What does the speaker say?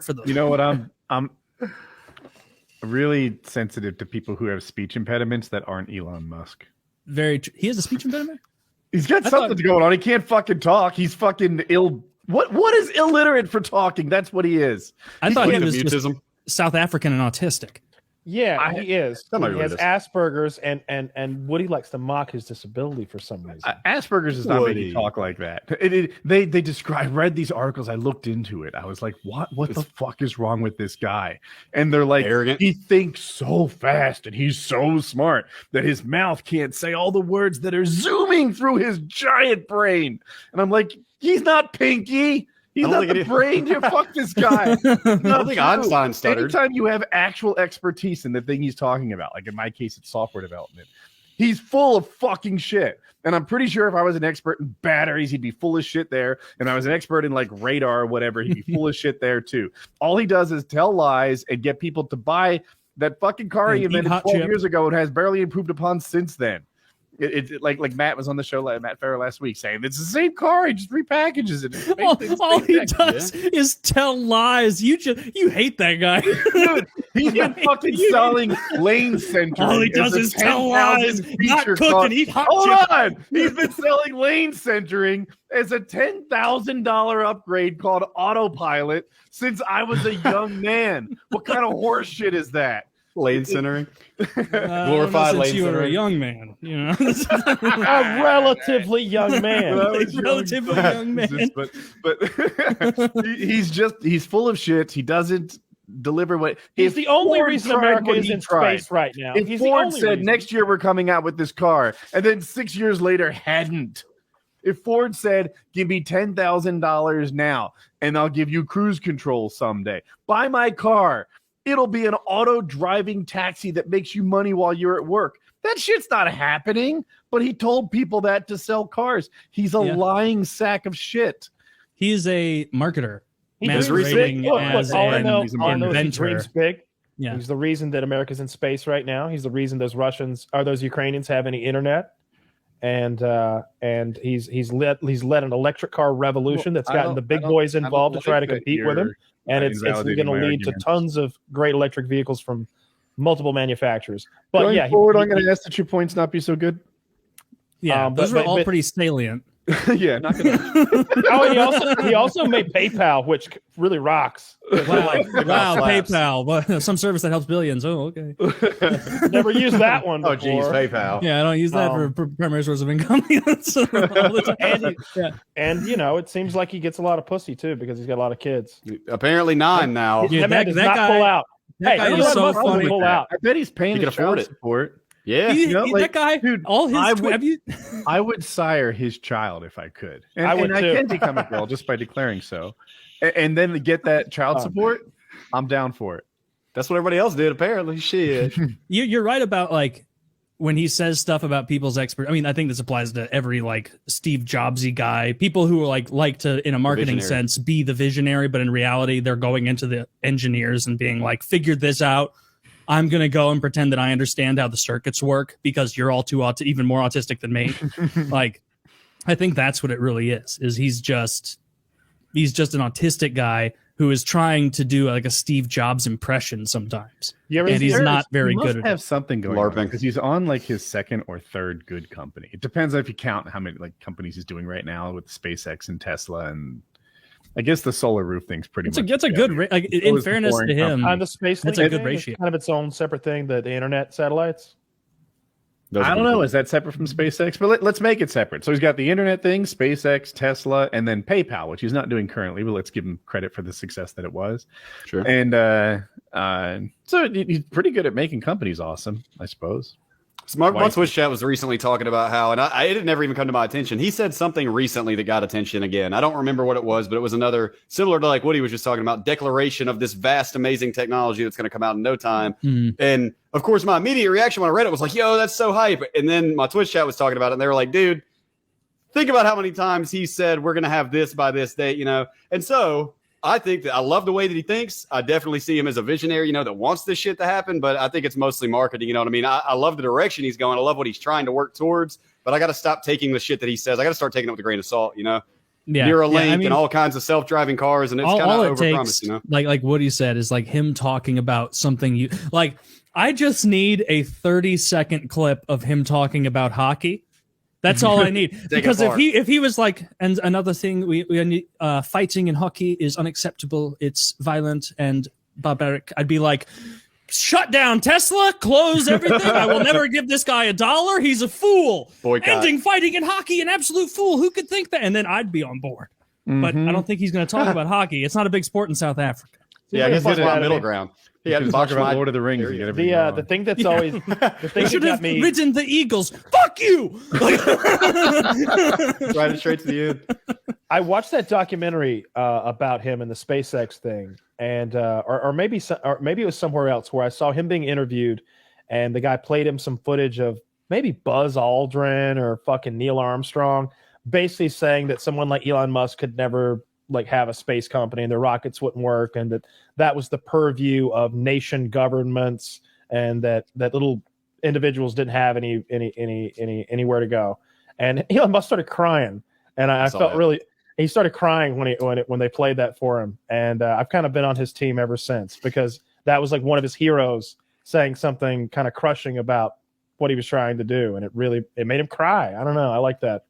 for those. You know what? I'm really sensitive to people who have speech impediments that aren't Elon Musk. He has a speech impediment? He's got something going on. He can't fucking talk. He's fucking ill. What is illiterate for talking? That's what he is. I thought he was just South African and autistic. Yeah, he is. He has Asperger's, and Woody likes to mock his disability for some reason. Asperger's does not make you talk like that. They read these articles. I looked into it. I was like, what the fuck is wrong with this guy? And they're like, arrogant. He thinks so fast and he's so smart that his mouth can't say all the words that are zooming through his giant brain. And I'm like, he's not Pinky. He's not the brain to fuck this guy. I don't think Einstein stuttered. Anytime you have actual expertise in the thing he's talking about, like in my case, it's software development, he's full of fucking shit. And I'm pretty sure if I was an expert in batteries, he'd be full of shit there. And I was an expert in like radar or whatever, he'd be full of shit there too. All he does is tell lies and get people to buy that fucking car he invented 12 years ago and has barely improved upon since then. It like Matt was on the show, Matt Farrell last week, saying it's the same car. He just repackages it. All he does is tell lies. You hate that guy. Dude, he's been fucking selling lane centering. All he does is tell lies, not cook and eat hot Hold on. He's been selling lane centering as a $10,000 upgrade called autopilot since I was a young man. What kind of horse shit is that? Lane centering, glorified lane centering. You were a young man, you know, a relatively young man. Relatively young man. But he's full of shit. He doesn't deliver what. He's the only reason America is in space right now. If Ford said next year we're coming out with this car, and then 6 years later hadn't. If Ford said, give me $10,000 now, and I'll give you cruise control someday, buy my car. It'll be an auto driving taxi that makes you money while you're at work. That shit's not happening, but he told people that to sell cars. He's a lying sack of shit. He's a marketer. He's big. Yeah. He's the reason that America's in space right now. He's the reason those Ukrainians have any internet. And he's led an electric car revolution that's gotten the big boys involved to try to compete with him. And it's going to lead to tons of great electric vehicles from multiple manufacturers. But going forward, I'm going to ask that your points not be so good. Yeah, those are all pretty salient. Yeah, not gonna. he also made PayPal, which really rocks. Wow, PayPal, some service that helps billions. Oh, okay. Never used that one before. Oh, geez, PayPal. Yeah, I don't use that for primary source of income. And you know, it seems like he gets a lot of pussy too because he's got a lot of kids. Apparently 9 now. Yeah, that guy pull out. That guy is so funny. Pull out. I bet he's paying his child support. Yeah, that guy, dude. All his. I would sire his child if I could, and I can become a girl just by declaring so, and then get that child support. I'm down for it. That's what everybody else did, apparently. Shit. You're right about like when he says stuff about people's expert. I mean, I think this applies to every like Steve Jobsy guy. People who are like to, in a marketing sense, be the visionary, but in reality, they're going into the engineers and being like, figured this out. I'm going to go and pretend that I understand how the circuits work because you're all too even more autistic than me. Like, I think that's what it really is he's just an autistic guy who is trying to do like a Steve Jobs impression sometimes. And he's not very good at it. He must have something going on because he's on like his second or third good company. It depends if you count how many like companies he's doing right now with SpaceX and Tesla and I guess the solar roof thing's pretty much. It's a good, like, in fairness to him, on the space. That's a good ratio. It's kind of its own separate thing. The internet satellites. I don't know. Is that separate from SpaceX? But let's make it separate. So he's got the internet thing, SpaceX, Tesla, and then PayPal, which he's not doing currently. But let's give him credit for the success that it was. Sure. And so he's pretty good at making companies awesome, I suppose. So my Twitch chat was recently talking about how, and it had never even come to my attention. He said something recently that got attention again. I don't remember what it was, but it was another similar to like what he was just talking about, declaration of this vast, amazing technology that's going to come out in no time. And of course, my immediate reaction when I read it was like, yo, that's so hype. And then my Twitch chat was talking about it, and they were like, dude, think about how many times he said we're going to have this by this date, you know? And so I think that I love the way that he thinks. I definitely see him as a visionary, you know, that wants this shit to happen, but I think it's mostly marketing. You know what I mean? I love the direction he's going. I love what he's trying to work towards, but I got to stop taking the shit that he says. I got to start taking it with a grain of salt, you know? Neuralink and all kinds of self-driving cars, and it's kind of overpromised, you know. Like Woody said, is like him talking about something you like. I just need a 30-second clip of him talking about hockey. That's all I need. Because if he was like, and another thing, we fighting in hockey is unacceptable. It's violent and barbaric. I'd be like, shut down Tesla, close everything. I will never give this guy $1. He's a fool. Boycott. Ending fighting in hockey, an absolute fool. Who could think that? And then I'd be on board. But I don't think he's going to talk about hockey. It's not a big sport in South Africa. Yeah, I guess it's a middle ground. He had to talk about Lord of the Rings. The thing that's always the thing should have ridden the Eagles. Fuck you! Right straight to the end. I watched that documentary about him and the SpaceX thing, and or maybe it was somewhere else where I saw him being interviewed, and the guy played him some footage of maybe Buzz Aldrin or fucking Neil Armstrong, basically saying that someone like Elon Musk could never like have a space company and their rockets wouldn't work, and that was the purview of nation governments, and that little individuals didn't have anywhere to go. And Elon Musk started crying, and I felt really. He started crying when they played that for him, and I've kind of been on his team ever since, because that was like one of his heroes saying something kind of crushing about what he was trying to do, and it made him cry. I don't know. I like that.